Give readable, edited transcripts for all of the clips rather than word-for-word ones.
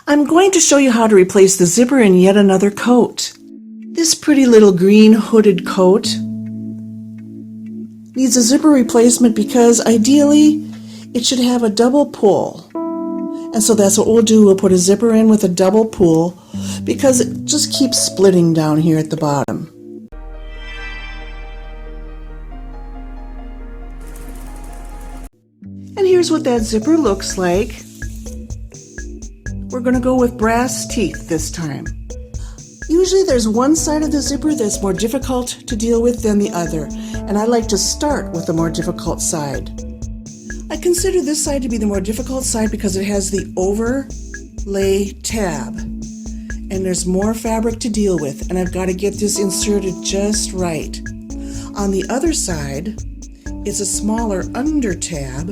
I'm going to show you how to replace the zipper in yet another coat. This pretty little green hooded coat needs a zipper replacement because ideally it should have a double pull. And so that's what we'll do. We'll put a zipper in with a double pull because it just keeps splitting down here at the bottom. And here's what that zipper looks like. We're going to go with brass teeth this time. Usually there's one side of the zipper that's more difficult to deal with than the other, and I like to start with the more difficult side. I consider this side to be the more difficult side because it has the overlay tab, and there's more fabric to deal with, and I've got to get this inserted just right. On the other side is a smaller under tab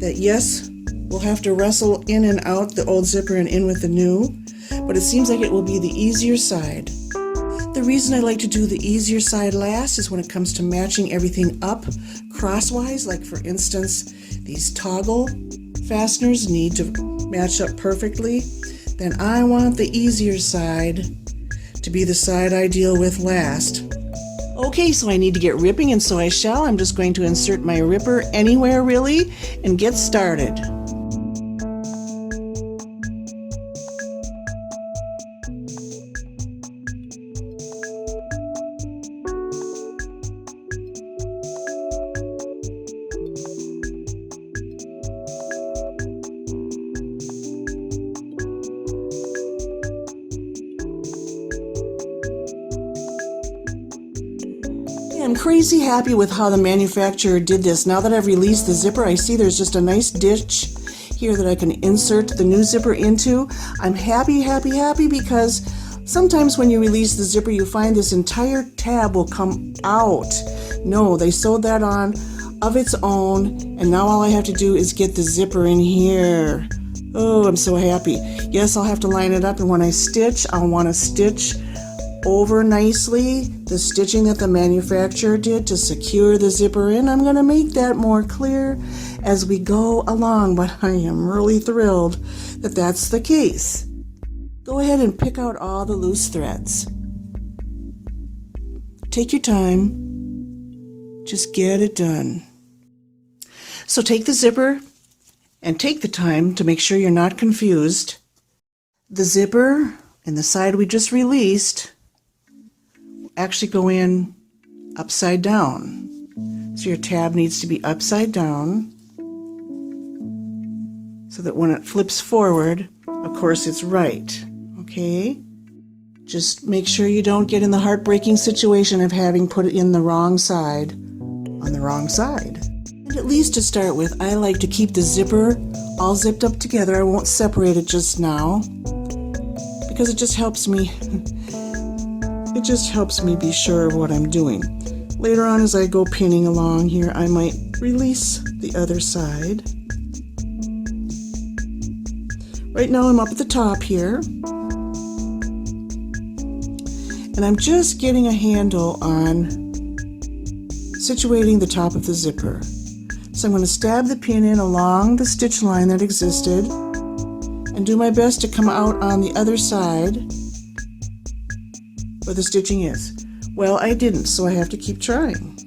that, yes, we'll have to wrestle in and out the old zipper and in with the new, but it seems like it will be the easier side. The reason I like to do the easier side last is when it comes to matching everything up crosswise, like for instance, these toggle fasteners need to match up perfectly, then I want the easier side to be the side I deal with last. Okay, so I need to get ripping, and so I shall. I'm just going to insert my ripper anywhere really and get started. I'm crazy happy with how the manufacturer did this. Now that I've released the zipper, I see there's just a nice ditch here that I can insert the new zipper into. I'm happy because sometimes when you release the zipper, you find this entire tab will come out. No, they sewed that on of its own, and now all I have to do is get the zipper in here. Oh, I'm so happy. Yes, I'll have to line it up, and when I stitch, I'll want to stitch over nicely the stitching that the manufacturer did to secure the zipper in. I'm going to make that more clear as we go along, but I am really thrilled that that's the case. Go ahead and pick out all the loose threads. Take your time. Just get it done. So take the zipper and take the time to make sure you're not confused. The zipper and the side we just released actually go in upside down. So your tab needs to be upside down so that when it flips forward, of course it's right. Okay? Just make sure you don't get in the heartbreaking situation of having put it in the wrong side on the wrong side. And at least to start with, I like to keep the zipper all zipped up together. I won't separate it just now because it just helps me be sure of what I'm doing. Later on, as I go pinning along here, I might release the other side. Right now I'm up at the top here, and I'm just getting a handle on situating the top of the zipper. So I'm going to stab the pin in along the stitch line that existed and do my best to come out on the other side where the stitching is. Well, I didn't, so I have to keep trying.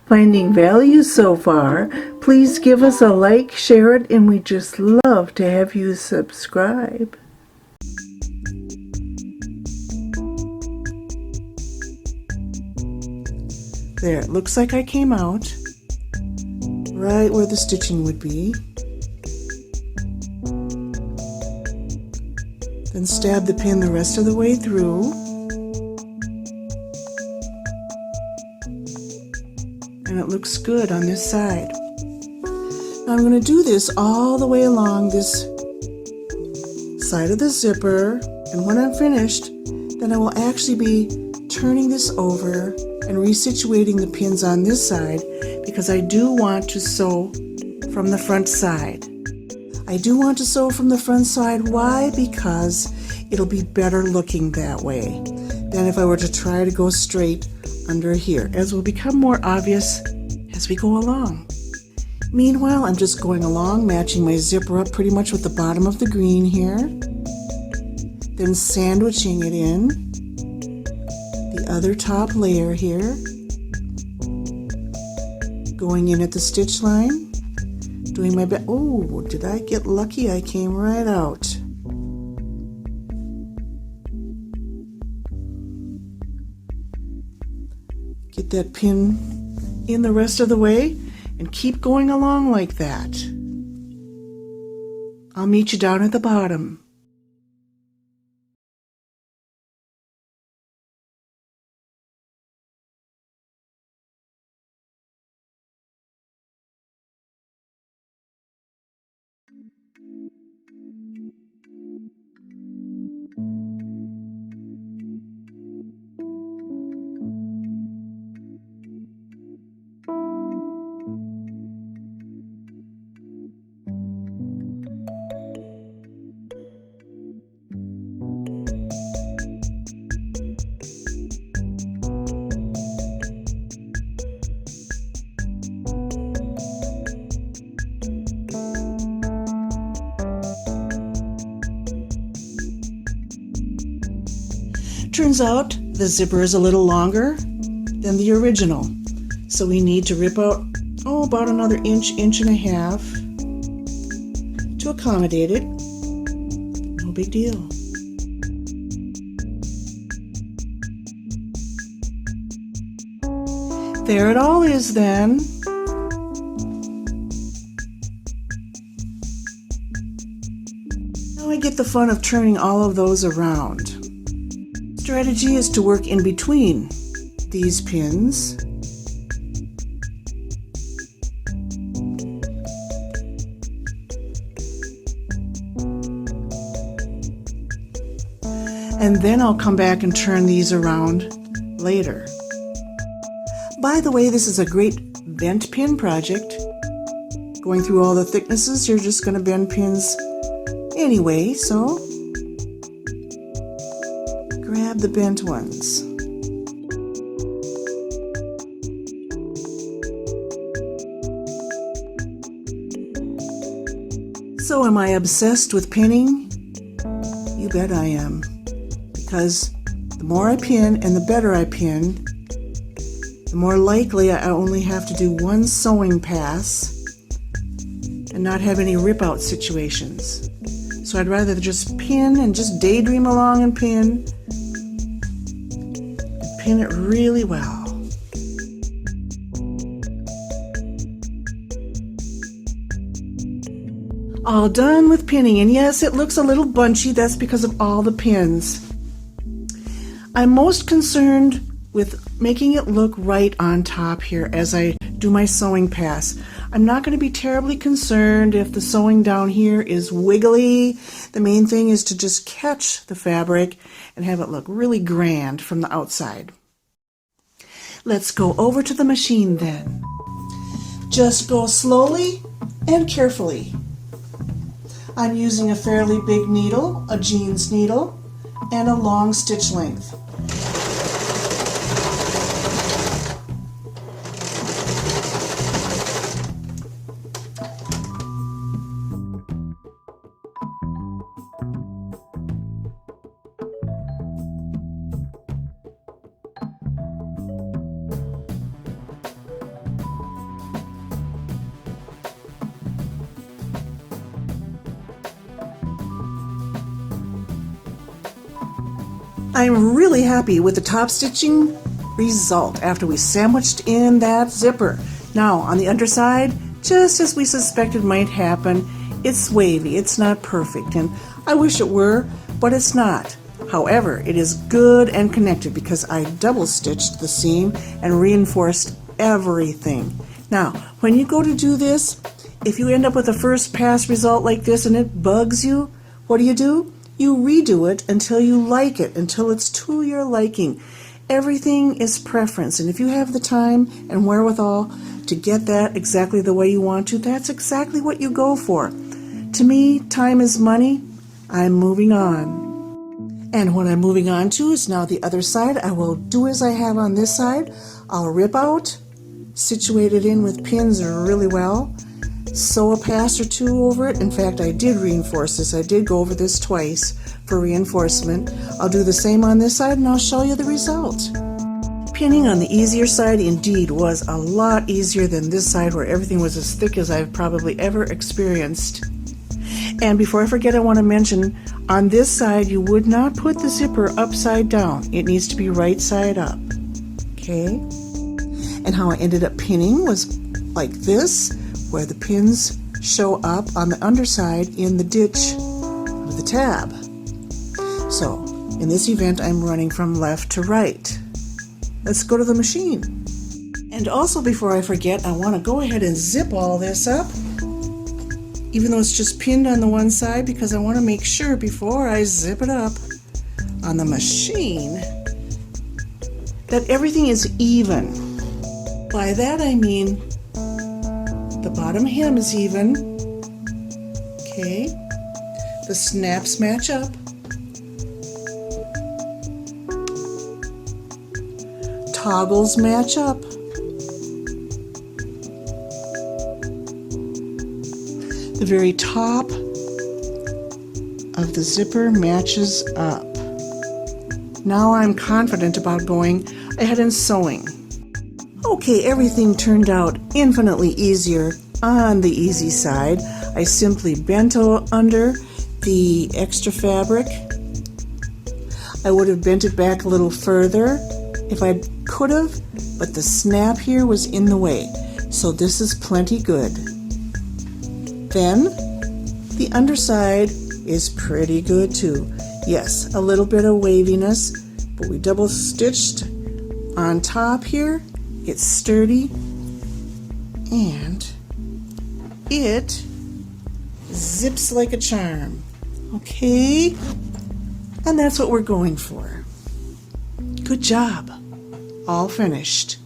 Finding value so far, please give us a like, share it, and we'd just love to have you subscribe. There, it looks like I came out right where the stitching would be. Then stab the pin the rest of the way through. And it looks good on this side. Now I'm going to do this all the way along this side of the zipper, and when I'm finished, then I will actually be turning this over and resituating the pins on this side because I do want to sew from the front side. I do want to sew from the front side. Why? Because it'll be better looking that way than if I were to try to go straight under here, as will become more obvious as we go along. Meanwhile, I'm just going along, matching my zipper up pretty much with the bottom of the green here. then sandwiching it in the other top layer here, going in at the stitch line, doing my best. Oh, did I get lucky? I came right out. Get that pin in the rest of the way and keep going along like that. I'll meet you down at the bottom. Turns out the zipper is a little longer than the original, so we need to rip out about another inch, inch and a half to accommodate it. No big deal. There it all is then. Now I get the fun of turning all of those around. Strategy is to work in between these pins. And then I'll come back and turn these around later. By the way, this is a great bent pin project. Going through all the thicknesses, you're just going to bend pins anyway, so grab the bent ones. So am I obsessed with pinning? You bet I am. Because the more I pin and the better I pin, the more likely I only have to do one sewing pass and not have any rip-out situations. So I'd rather just pin and just daydream along and pin it really well. All done with pinning, and yes, it looks a little bunchy. That's because of all the pins. I'm most concerned with making it look right on top here as I do my sewing pass. I'm not going to be terribly concerned if the sewing down here is wiggly. The main thing is to just catch the fabric and have it look really grand from the outside. Let's go over to the machine then. Just go slowly and carefully. I'm using a fairly big needle, a jeans needle, and a long stitch length. I'm really happy with the top stitching result after we sandwiched in that zipper. Now on the underside, just as we suspected might happen, it's wavy, it's not perfect, and I wish it were, but it's not. However, it is good and connected because I double stitched the seam and reinforced everything. Now, when you go to do this, if you end up with a first pass result like this and it bugs you, what do? You redo it until you like it, until it's to your liking. Everything is preference, and if you have the time and wherewithal to get that exactly the way you want to, that's exactly what you go for. To me, time is money. I'm moving on. And what I'm moving on to is now the other side. I will do as I have on this side. I'll rip out, situate it in with pins really well, sew a pass or two over it. In fact, I did reinforce this. I did go over this twice for reinforcement. I'll do the same on this side and I'll show you the result. Pinning on the easier side indeed was a lot easier than this side where everything was as thick as I've probably ever experienced. And before I forget, I want to mention, on this side you would not put the zipper upside down. It needs to be right side up. Okay? And how I ended up pinning was like this, where the pins show up on the underside in the ditch of the tab. So, in this event, I'm running from left to right. Let's go to the machine. And also, before I forget, I want to go ahead and zip all this up, even though it's just pinned on the one side, because I want to make sure before I zip it up on the machine that everything is even. By that I mean the bottom hem is even, okay, the snaps match up, toggles match up, the very top of the zipper matches up. Now I'm confident about going ahead and sewing. Okay, everything turned out infinitely easier on the easy side. I simply bent under the extra fabric. I would have bent it back a little further if I could have, but the snap here was in the way, so this is plenty good. Then the underside is pretty good too. Yes, a little bit of waviness, but we double stitched on top here. It's sturdy and it zips like a charm. Okay, and that's what we're going for. Good job. All finished.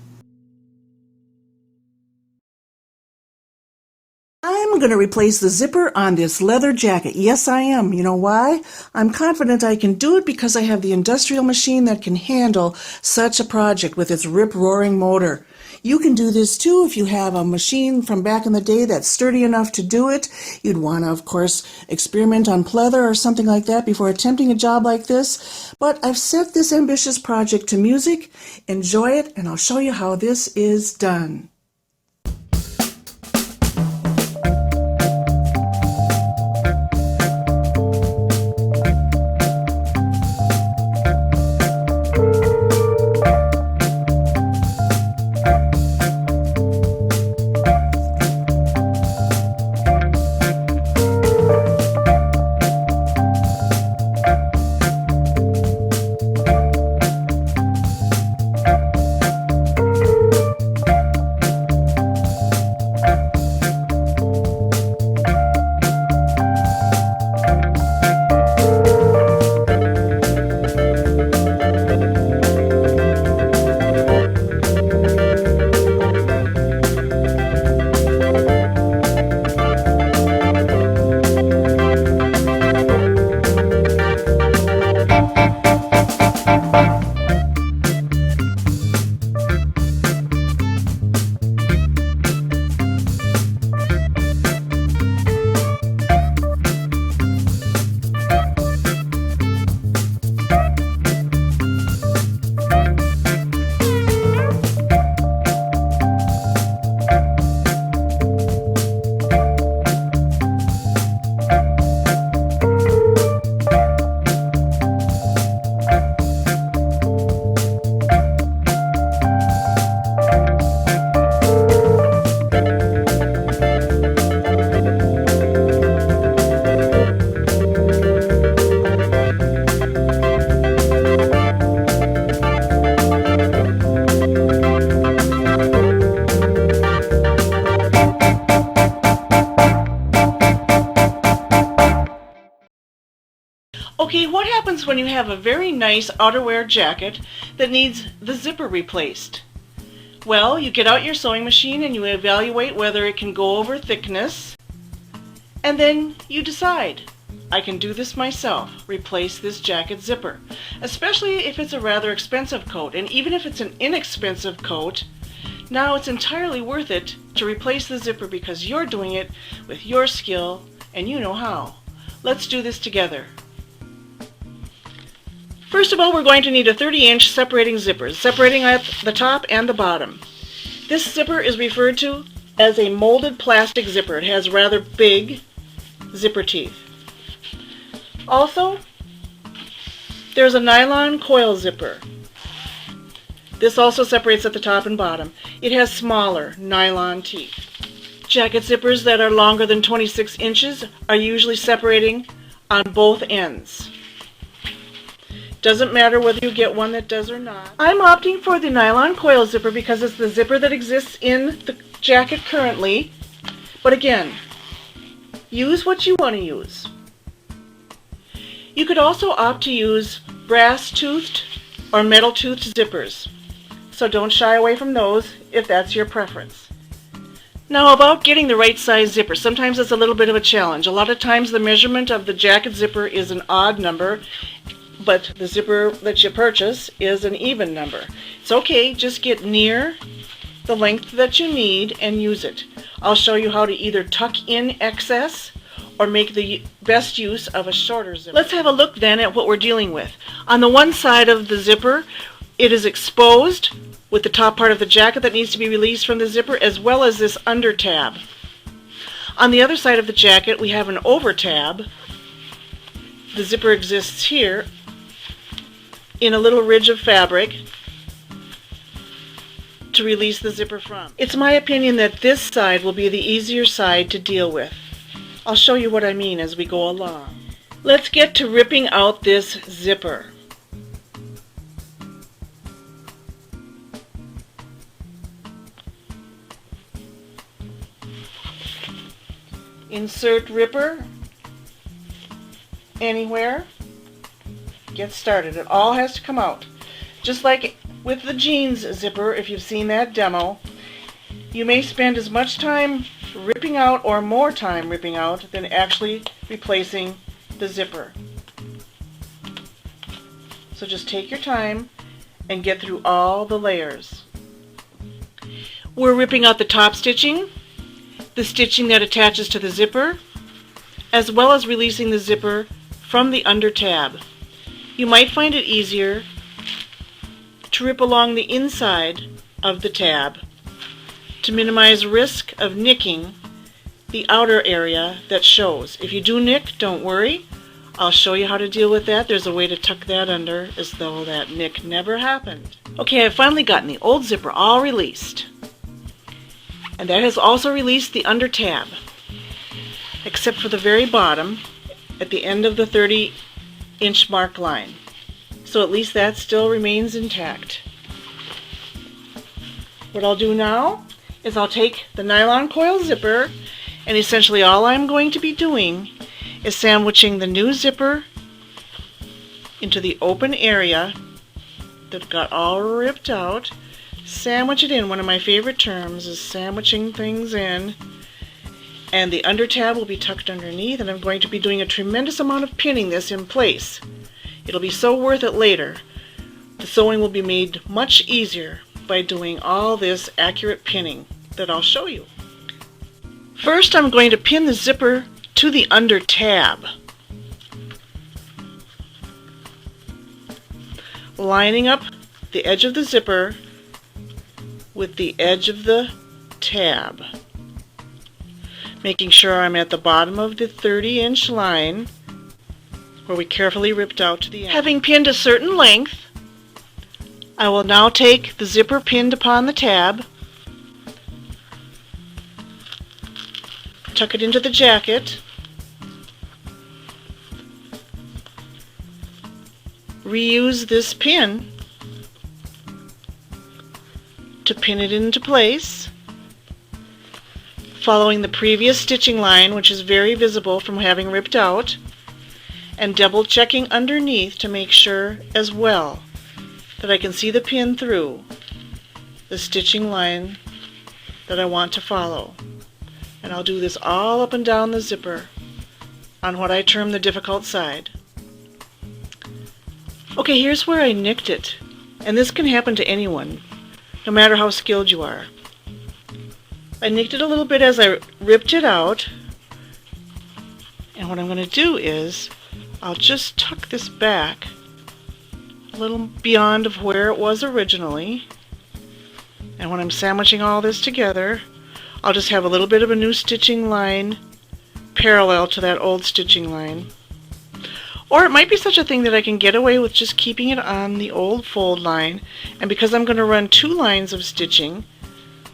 I'm going to replace the zipper on this leather jacket. Yes, I am. You know why? I'm confident I can do it because I have the industrial machine that can handle such a project with its rip-roaring motor. You can do this too if you have a machine from back in the day that's sturdy enough to do it. You'd want to, of course, experiment on pleather or something like that before attempting a job like this. But I've set this ambitious project to music. Enjoy it, and I'll show you how this is done. Okay, what happens when you have a very nice outerwear jacket that needs the zipper replaced? Well, you get out your sewing machine and you evaluate whether it can go over thickness, and then you decide, I can do this myself, replace this jacket zipper, especially if it's a rather expensive coat. And even if it's an inexpensive coat, Now it's entirely worth it to replace the zipper because you're doing it with your skill and you know how. Let's do this together. First of all, we're going to need a 30-inch separating zipper, separating at the top and the bottom. This zipper is referred to as a molded plastic zipper. It has rather big zipper teeth. Also, there's a nylon coil zipper. This also separates at the top and bottom. It has smaller nylon teeth. Jacket zippers that are longer than 26 inches are usually separating on both ends. Doesn't matter whether you get one that does or not. I'm opting for the nylon coil zipper because it's the zipper that exists in the jacket currently. But again, use what you want to use. You could also opt to use brass-toothed or metal-toothed zippers. So don't shy away from those if that's your preference. Now about getting the right size zipper. Sometimes it's a little bit of a challenge. A lot of times the measurement of the jacket zipper is an odd number, but the zipper that you purchase is an even number. It's okay, just get near the length that you need and use it. I'll show you how to either tuck in excess or make the best use of a shorter zipper. Let's have a look then at what we're dealing with. On the one side of the zipper, it is exposed with the top part of the jacket that needs to be released from the zipper, as well as this under tab. On the other side of the jacket, we have an over tab. The zipper exists here in a little ridge of fabric to release the zipper from. It's my opinion that this side will be the easier side to deal with. I'll show you what I mean as we go along. Let's get to ripping out this zipper. Insert ripper anywhere. Get started. It all has to come out. Just like with the jeans zipper, if you've seen that demo, you may spend as much time ripping out or more time ripping out than actually replacing the zipper. So just take your time and get through all the layers. We're ripping out the top stitching, the stitching that attaches to the zipper, as well as releasing the zipper from the under tab. You might find it easier to rip along the inside of the tab to minimize risk of nicking the outer area that shows. If you do nick, don't worry. I'll show you how to deal with that. There's a way to tuck that under as though that nick never happened. Okay, I've finally gotten the old zipper all released. And that has also released the under tab, except for the very bottom at the end of the 30-inch mark line. So at least that still remains intact. What I'll do now is I'll take the nylon coil zipper, and essentially all I'm going to be doing is sandwiching the new zipper into the open area that got all ripped out. Sandwich it in. One of my favorite terms is sandwiching things in. And the under tab will be tucked underneath, and I'm going to be doing a tremendous amount of pinning this in place. It'll be so worth it later. The sewing will be made much easier by doing all this accurate pinning that I'll show you. First, I'm going to pin the zipper to the under tab, lining up the edge of the zipper with the edge of the tab, making sure I'm at the bottom of the 30-inch line where we carefully ripped out to the end. Having pinned a certain length, I will now take the zipper pinned upon the tab, tuck it into the jacket, reuse this pin to pin it into place, following the previous stitching line, which is very visible from having ripped out, and double checking underneath to make sure as well that I can see the pin through the stitching line that I want to follow. And I'll do this all up and down the zipper on what I term the difficult side. Okay, here's where I nicked it, and this can happen to anyone, no matter how skilled you are. I nicked it a little bit as I ripped it out, and what I'm going to do is I'll just tuck this back a little beyond of where it was originally, and when I'm sandwiching all this together, I'll just have a little bit of a new stitching line parallel to that old stitching line. Or it might be such a thing that I can get away with just keeping it on the old fold line, and because I'm going to run 2 lines of stitching,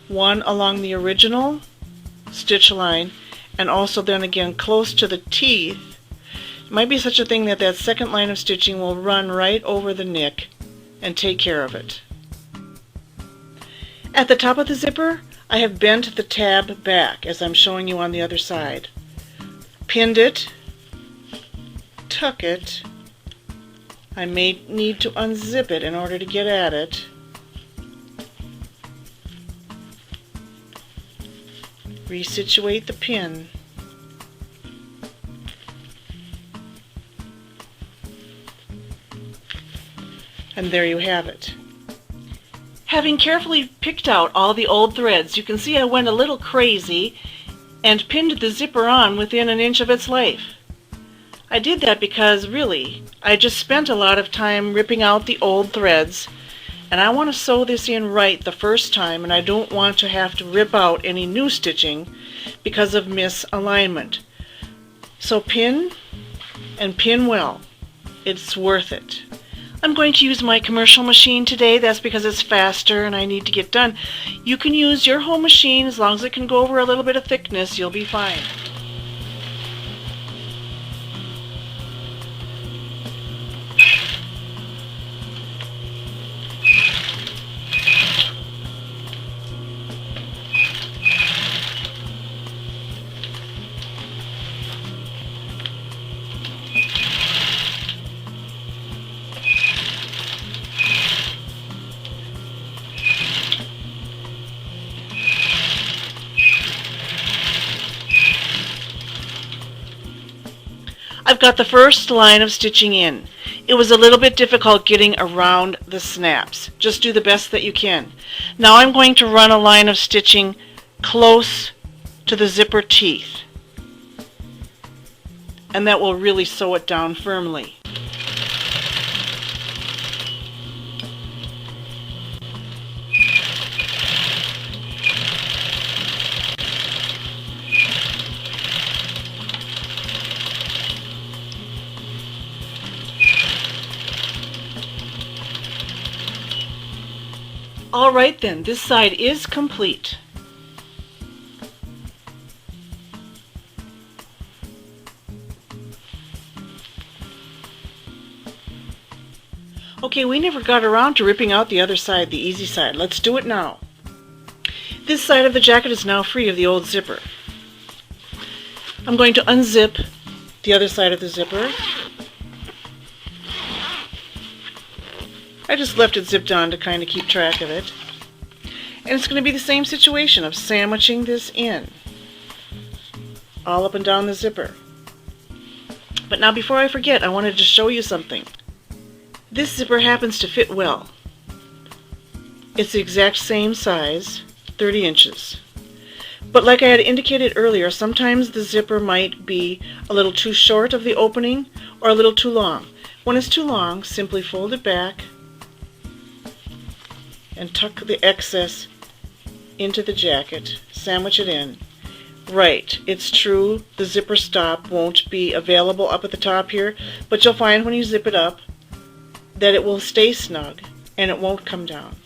one along the original stitch line and also then again close to the teeth, it might be such a thing that that second line of stitching will run right over the nick and take care of it. At the top of the zipper, I have bent the tab back as I'm showing you on the other side. Pinned it, tuck it. I may need to unzip it in order to get at it. Resituate the pin. And there you have it. Having carefully picked out all the old threads, you can see I went a little crazy and pinned the zipper on within an inch of its life. I did that because really, I just spent a lot of time ripping out the old threads, and I want to sew this in right the first time, and I don't want to have to rip out any new stitching because of misalignment. So pin, and pin well. It's worth it. I'm going to use my commercial machine today. That's because it's faster and I need to get done. You can use your home machine as long as it can go over a little bit of thickness. You'll be fine. I've got the first line of stitching in. It was a little bit difficult getting around the snaps. Just do the best that you can. Now I'm going to run a line of stitching close to the zipper teeth, and that will really sew it down firmly. Alright then, this side is complete. Okay, we never got around to ripping out the other side, the easy side. Let's do it now. This side of the jacket is now free of the old zipper. I'm going to unzip the other side of the zipper. I just left it zipped on to kind of keep track of it. And it's going to be the same situation of sandwiching this in, all up and down the zipper. But now before I forget, I wanted to show you something. This zipper happens to fit well. It's the exact same size, 30 inches. But like I had indicated earlier, sometimes the zipper might be a little too short of the opening or a little too long. When it's too long, simply fold it back and tuck the excess into the jacket, sandwich it in. Right, it's true, the zipper stop won't be available up at the top here, but you'll find when you zip it up that it will stay snug and it won't come down.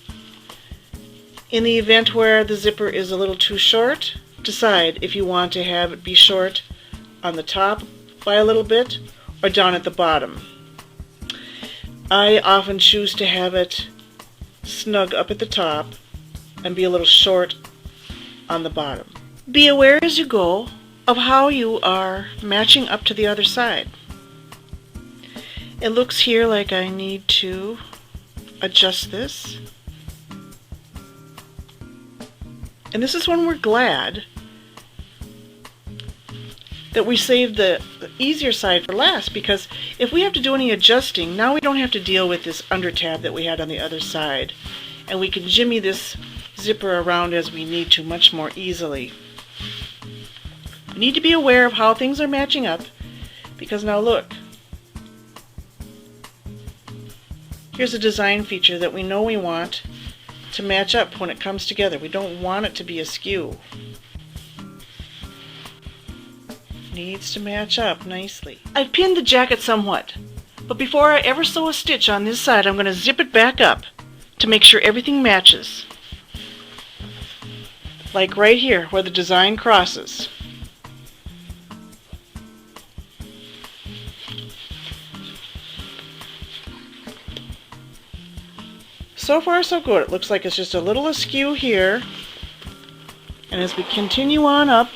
In the event where the zipper is a little too short, decide if you want to have it be short on the top by a little bit or down at the bottom. I often choose to have it snug up at the top and be a little short on the bottom. Be aware as you go of how you are matching up to the other side. It looks here like I need to adjust this. And this is when we're glad that we saved the easier side for last, because if we have to do any adjusting, now we don't have to deal with this under tab that we had on the other side, and we can jimmy this zipper around as we need to much more easily. We need to be aware of how things are matching up, because now look, here's a design feature that we know we want to match up when it comes together. We don't want it to be askew. Needs to match up nicely. I've pinned the jacket somewhat, but before I ever sew a stitch on this side, I'm going to zip it back up to make sure everything matches. Like right here where the design crosses. So far so good. It looks like it's just a little askew here, and as we continue on up,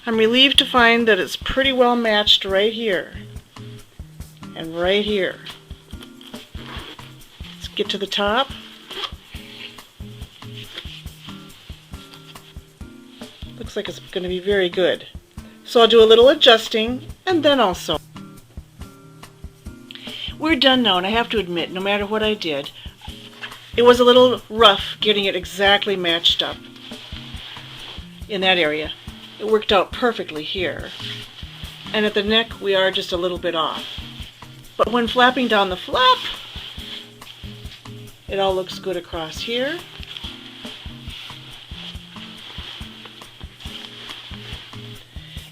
I'm relieved to find that it's pretty well matched right here and right here. Let's get to the top. Looks like it's going to be very good. So I'll do a little adjusting and then I'll sew. We're done now, and I have to admit, no matter what I did, it was a little rough getting it exactly matched up in that area. It worked out perfectly here. And at the neck we are just a little bit off. But when flapping down the flap, it all looks good across here.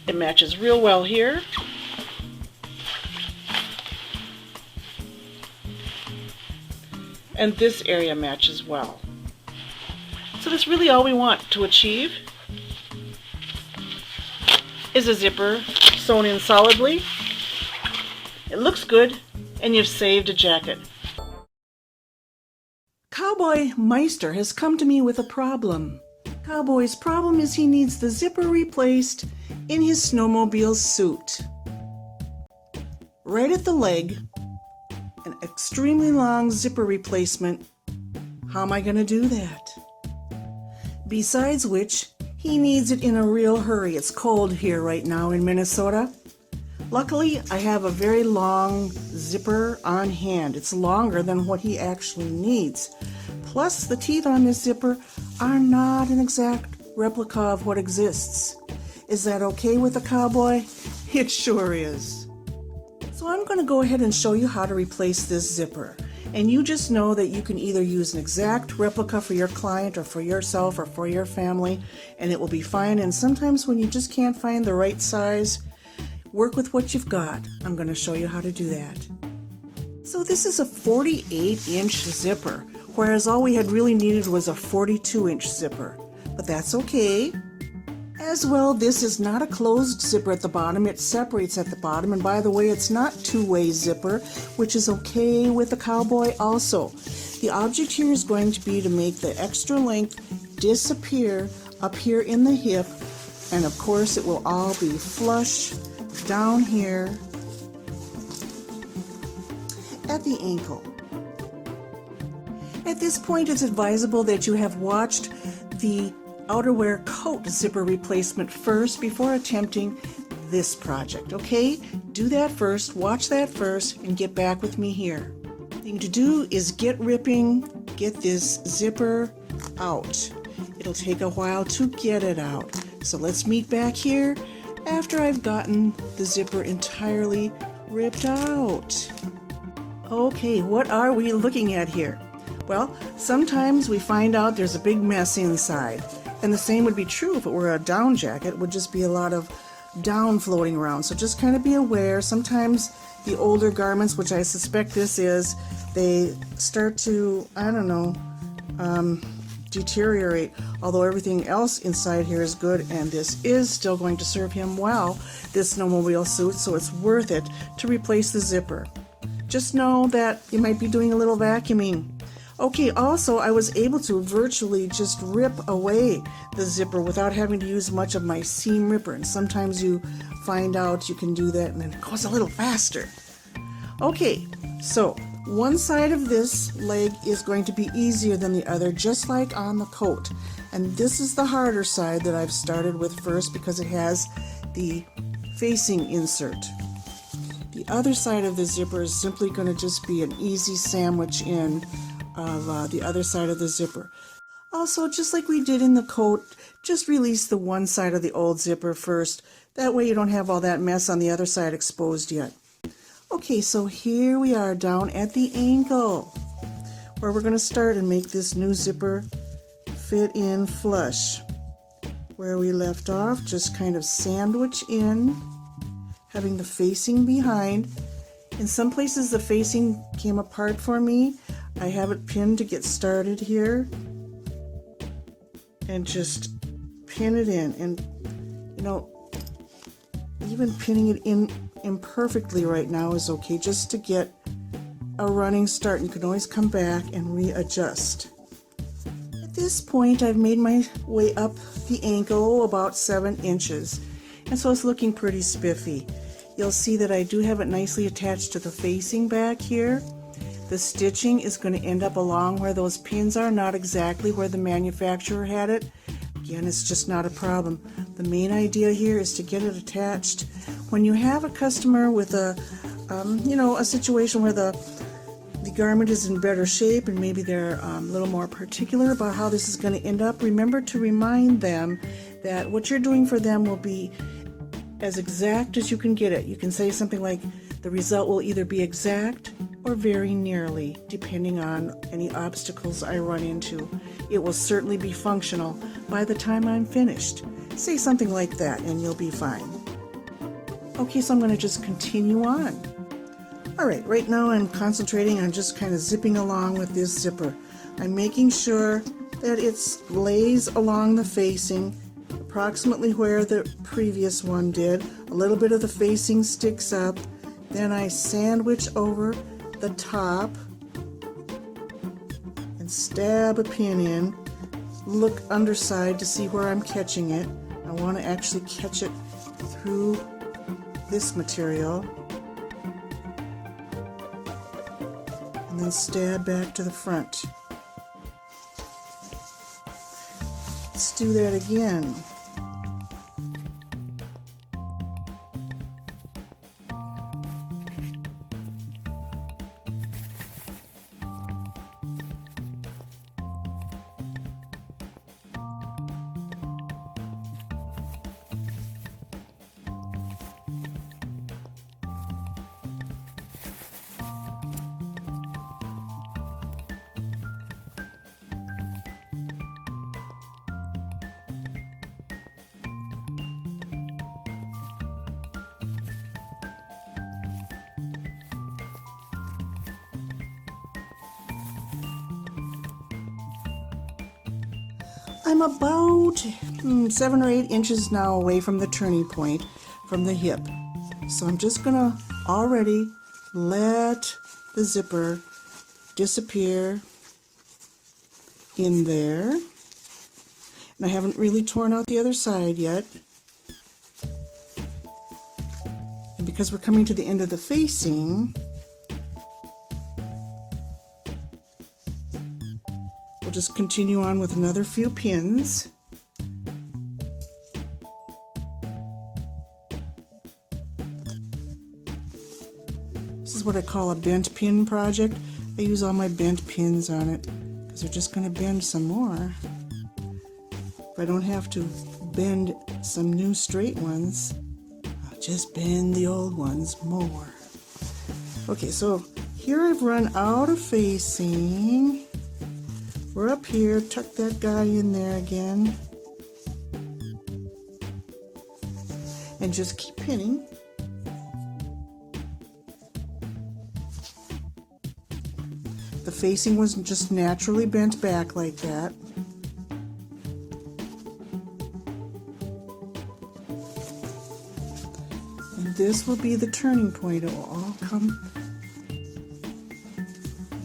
It matches real well here. And this area matches well. So that's really all we want to achieve, is a zipper sewn in solidly. It looks good, and you've saved a jacket. Cowboy Meister has come to me with a problem. Cowboy's problem is he needs the zipper replaced in his snowmobile suit. Right at the leg, an extremely long zipper replacement. How am I going to do that? Besides which, he needs it in a real hurry. It's cold here right now in Minnesota. Luckily, I have a very long zipper on hand. It's longer than what he actually needs. Plus, the teeth on this zipper are not an exact replica of what exists. Is that okay with a cowboy? It sure is. So I'm going to go ahead and show you how to replace this zipper. And you just know that you can either use an exact replica for your client or for yourself or for your family, and it will be fine. And sometimes when you just can't find the right size, work with what you've got. I'm going to show you how to do that. So this is a 48-inch zipper, whereas all we had really needed was a 42-inch zipper. But that's okay. As well, this is not a closed zipper at the bottom. It separates at the bottom. And by the way, it's not two-way zipper, which is okay with a cowboy also. The object here is going to be to make the extra length disappear up here in the hip. And of course, it will all be flush down here at the ankle. At this point, it's advisable that you have watched the outerwear coat zipper replacement first before attempting this project, okay? Do that first, watch that first, and get back with me here. The thing to do is get ripping, get this zipper out. It'll take a while to get it out. So let's meet back here after I've gotten the zipper entirely ripped out. Okay, what are we looking at here? Well, sometimes we find out there's a big mess inside. And the same would be true if it were a down jacket. It would just be a lot of down floating around. So just kind of be aware. Sometimes the older garments, which I suspect this is, they start to, deteriorate. Although everything else inside here is good, and this is still going to serve him well, this snowmobile suit, so it's worth it to replace the zipper. Just know that you might be doing a little vacuuming. Okay, also I was able to virtually just rip away the zipper without having to use much of my seam ripper, and sometimes you find out you can do that and then it goes a little faster. Okay, so one side of this leg is going to be easier than the other, just like on the coat. And this is the harder side that I've started with first because it has the facing insert. The the other side of the zipper is simply going to just be an easy sandwich in of the other side of the zipper. Also, just like we did in the coat, just release the one side of the old zipper first. That way you don't have all that mess on the other side exposed yet. Okay, so here we are down at the ankle, where we're going to start and make this new zipper fit in flush. Where we left off, just kind of sandwich in, having the facing behind. In some places the facing came apart for me. I have it pinned to get started here. And just pin it in. And, you know, even pinning it in imperfectly right now is okay, just to get a running start. You can always come back and readjust. At this point, I've made my way up the ankle about 7 inches, and so it's looking pretty spiffy. You'll see that I do have it nicely attached to the facing back here. The stitching is going to end up along where those pins are, not exactly where the manufacturer had it. Again, it's just not a problem. The main idea here is to get it attached. When you have a customer with a situation where the garment is in better shape and maybe they're a little more particular about how this is going to end up, remember to remind them that what you're doing for them will be as exact as you can get it. You can say something like, the result will either be exact or very nearly, depending on any obstacles I run into. It will certainly be functional by the time I'm finished. Say something like that and you'll be fine. Okay, so I'm going to just continue on. Alright, right now I'm concentrating on just kind of zipping along with this zipper. I'm making sure that it lays along the facing, approximately where the previous one did. A little bit of the facing sticks up. Then I sandwich over the top and stab a pin in. Look underside to see where I'm catching it. I want to actually catch it through this material. And then stab back to the front. Let's do that again. I'm about 7 or 8 inches now away from the turning point from the hip. So I'm just going to already let the zipper disappear in there. And I haven't really torn out the other side yet. And because we're coming to the end of the facing, we'll just continue on with another few pins. This is what I call a bent pin project. I use all my bent pins on it because they're just going to bend some more. If I don't have to bend some new straight ones, I'll just bend the old ones more. Okay, so here I've run out of facing. We're up here, tuck that guy in there again. And just keep pinning. The facing was just naturally bent back like that. And this will be the turning point. It will all come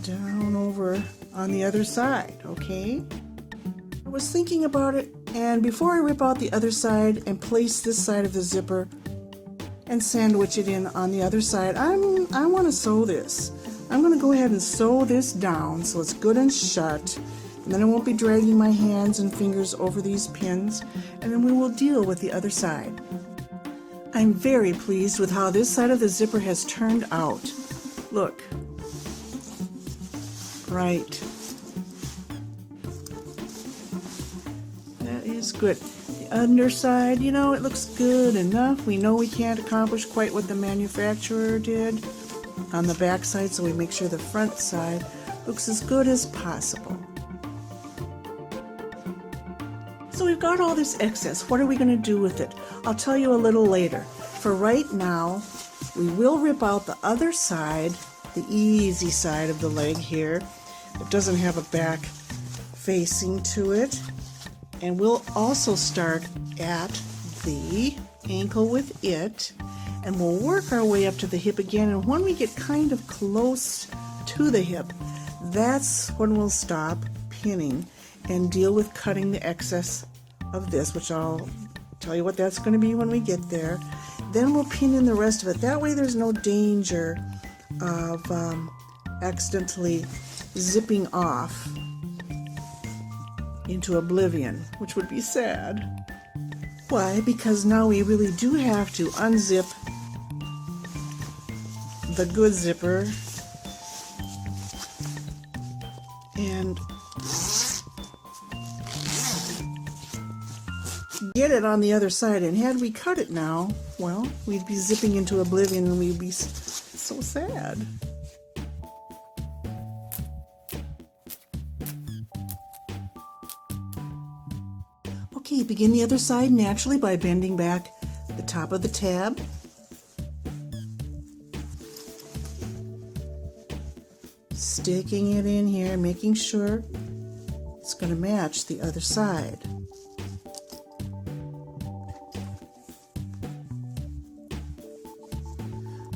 down over on the other side, okay? I was thinking about it, and before I rip out the other side and place this side of the zipper and sandwich it in on the other side, I want to sew this. I'm going to go ahead and sew this down so it's good and shut, and then I won't be dragging my hands and fingers over these pins, and then we will deal with the other side. I'm very pleased with how this side of the zipper has turned out. Look. Right. That is good. The underside, you know, it looks good enough. We know we can't accomplish quite what the manufacturer did on the back side, so we make sure the front side looks as good as possible. So we've got all this excess. What are we going to do with it? I'll tell you a little later. For right now, we will rip out the other side, the easy side of the leg here. It doesn't have a back facing to it. And we'll also start at the ankle with it, and we'll work our way up to the hip again. And when we get kind of close to the hip, that's when we'll stop pinning and deal with cutting the excess of this, which I'll tell you what that's going to be when we get there. Then we'll pin in the rest of it. That way there's no danger of accidentally zipping off into oblivion, which would be sad. Why? Because now we really do have to unzip the good zipper and get it on the other side. And had we cut it now, well, we'd be zipping into oblivion and we'd be so sad. Okay, begin the other side naturally by bending back the top of the tab. Sticking it in here, making sure it's going to match the other side.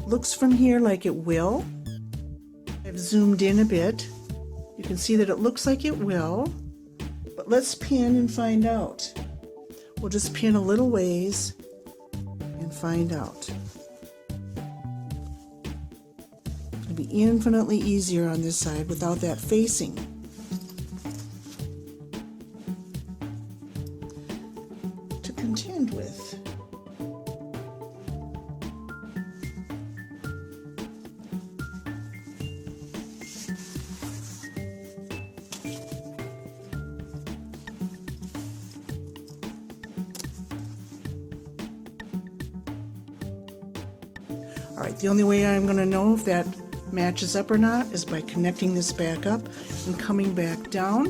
Looks from here like it will. I've zoomed in a bit. You can see that it looks like it will, but let's pin and find out. We'll just pin a little ways and find out. It'll be infinitely easier on this side without that facing. To contend with. All right, the only way I'm going to know if that matches up or not is by connecting this back up and coming back down.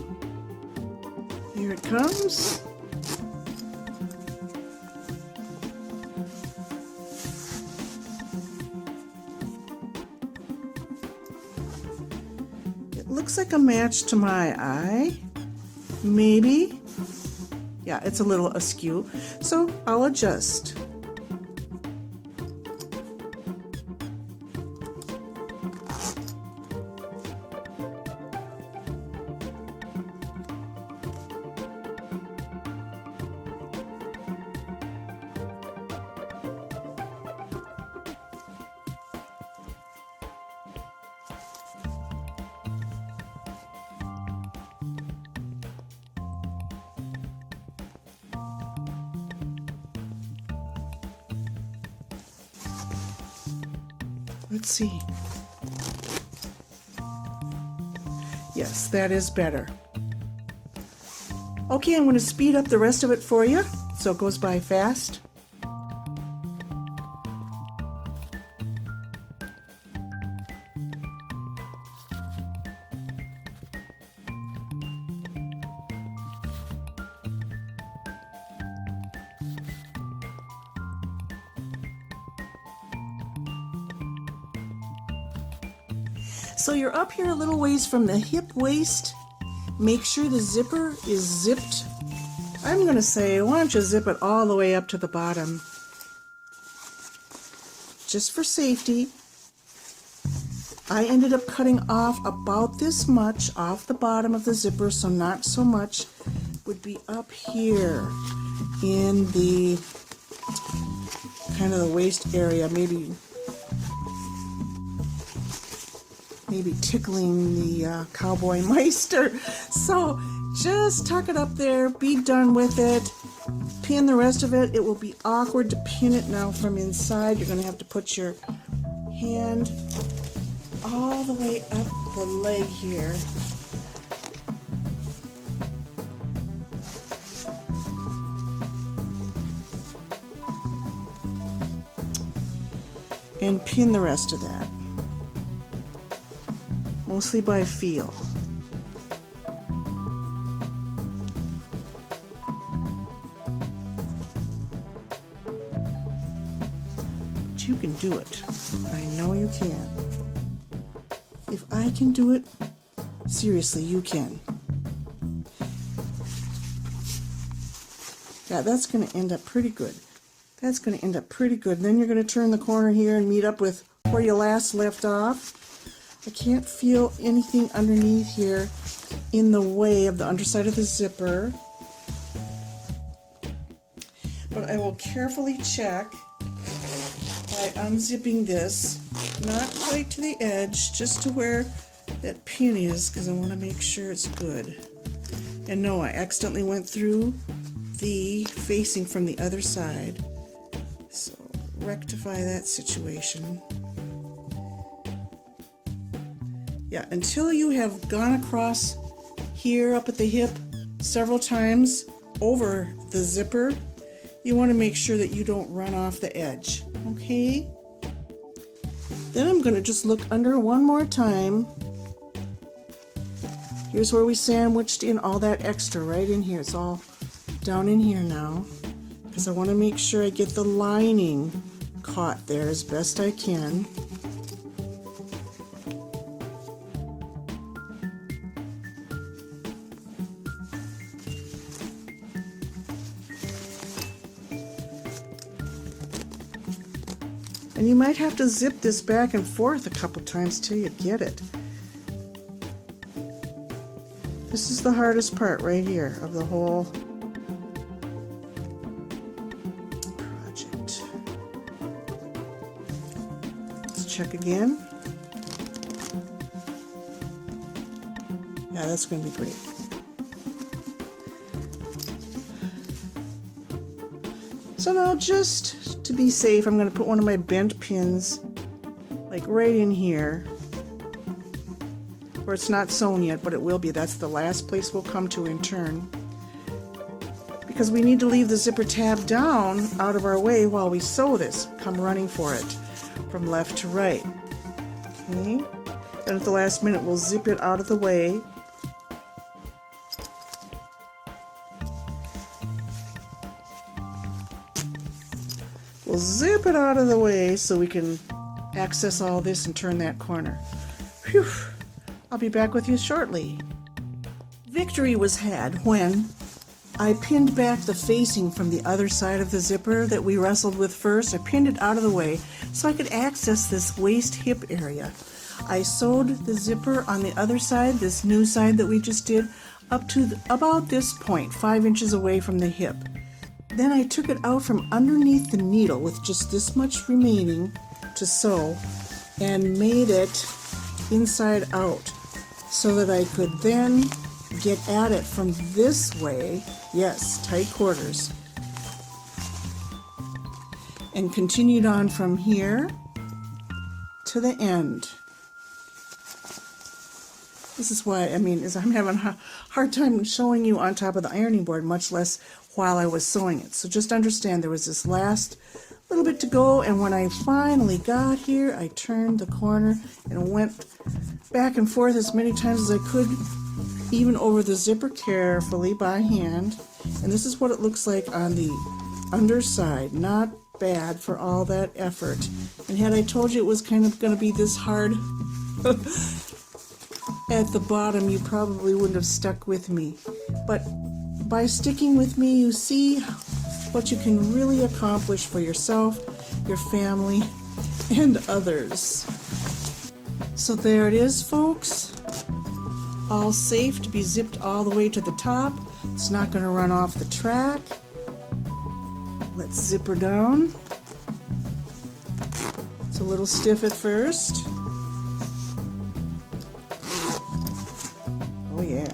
Here it comes. It looks like a match to my eye. Maybe. Yeah, it's a little askew, so I'll adjust. Let's see. Yes, that is better. Okay, I'm going to speed up the rest of it for you so it goes by fast. So you're up here a little ways from the hip waist. Make sure the zipper is zipped. I'm going to say, why don't you zip it all the way up to the bottom? Just for safety. I ended up cutting off about this much off the bottom of the zipper, so not so much would be up here in the kind of the waist area, maybe tickling the cowboy meister. So just tuck it up there, be done with it, pin the rest of it. It will be awkward to pin it now from inside. You're going to have to put your hand all the way up the leg here. And pin the rest of that. Mostly by feel. But you can do it. I know you can. If I can do it, seriously, you can. Yeah, that's going to end up pretty good. That's going to end up pretty good. Then you're going to turn the corner here and meet up with where you last left off. I can't feel anything underneath here in the way of the underside of the zipper. But I will carefully check by unzipping this, not quite to the edge, just to where that pin is, because I want to make sure it's good. And no, I accidentally went through the facing from the other side. So rectify that situation. Yeah, until you have gone across here up at the hip several times over the zipper, you want to make sure that you don't run off the edge, okay? Then I'm going to just look under one more time. Here's where we sandwiched in all that extra right in here. It's all down in here now, because I want to make sure I get the lining caught there as best I can. And you might have to zip this back and forth a couple times till you get it. This is the hardest part right here of the whole project. Let's check again. Yeah, that's going to be great. So now, just to be safe, I'm going to put one of my bent pins like right in here, where it's not sewn yet, but it will be. That's the last place we'll come to in turn, because we need to leave the zipper tab down out of our way while we sew this. Come running for it from left to right. Okay, then at the last minute we'll zip it out of the way. We'll zip it out of the way so we can access all this and turn that corner. Phew! I'll be back with you shortly. Victory was had when I pinned back the facing from the other side of the zipper that we wrestled with first. I pinned it out of the way so I could access this waist hip area. I sewed the zipper on the other side, this new side that we just did, up to about this point, 5 inches away from the hip. Then I took it out from underneath the needle with just this much remaining to sew and made it inside out so that I could then get at it from this way. Yes, tight quarters. And continued on from here to the end. This is why, I'm having a hard time showing you on top of the ironing board, much less while I was sewing it. So just understand there was this last little bit to go, and when I finally got here, I turned the corner and went back and forth as many times as I could, even over the zipper carefully by hand. And this is what it looks like on the underside. Not bad for all that effort. And had I told you it was kind of going to be this hard at the bottom, you probably wouldn't have stuck with me. But by sticking with me, you see what you can really accomplish for yourself, your family, and others. So there it is, folks. All safe to be zipped all the way to the top. It's not going to run off the track. Let's zip her down. It's a little stiff at first. Oh yeah.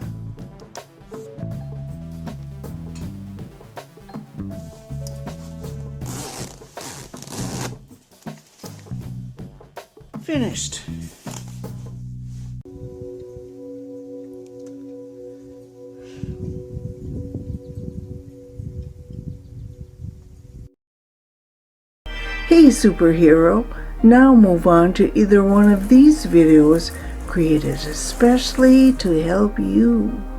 finished. Hey superhero, now move on to either one of these videos created especially to help you.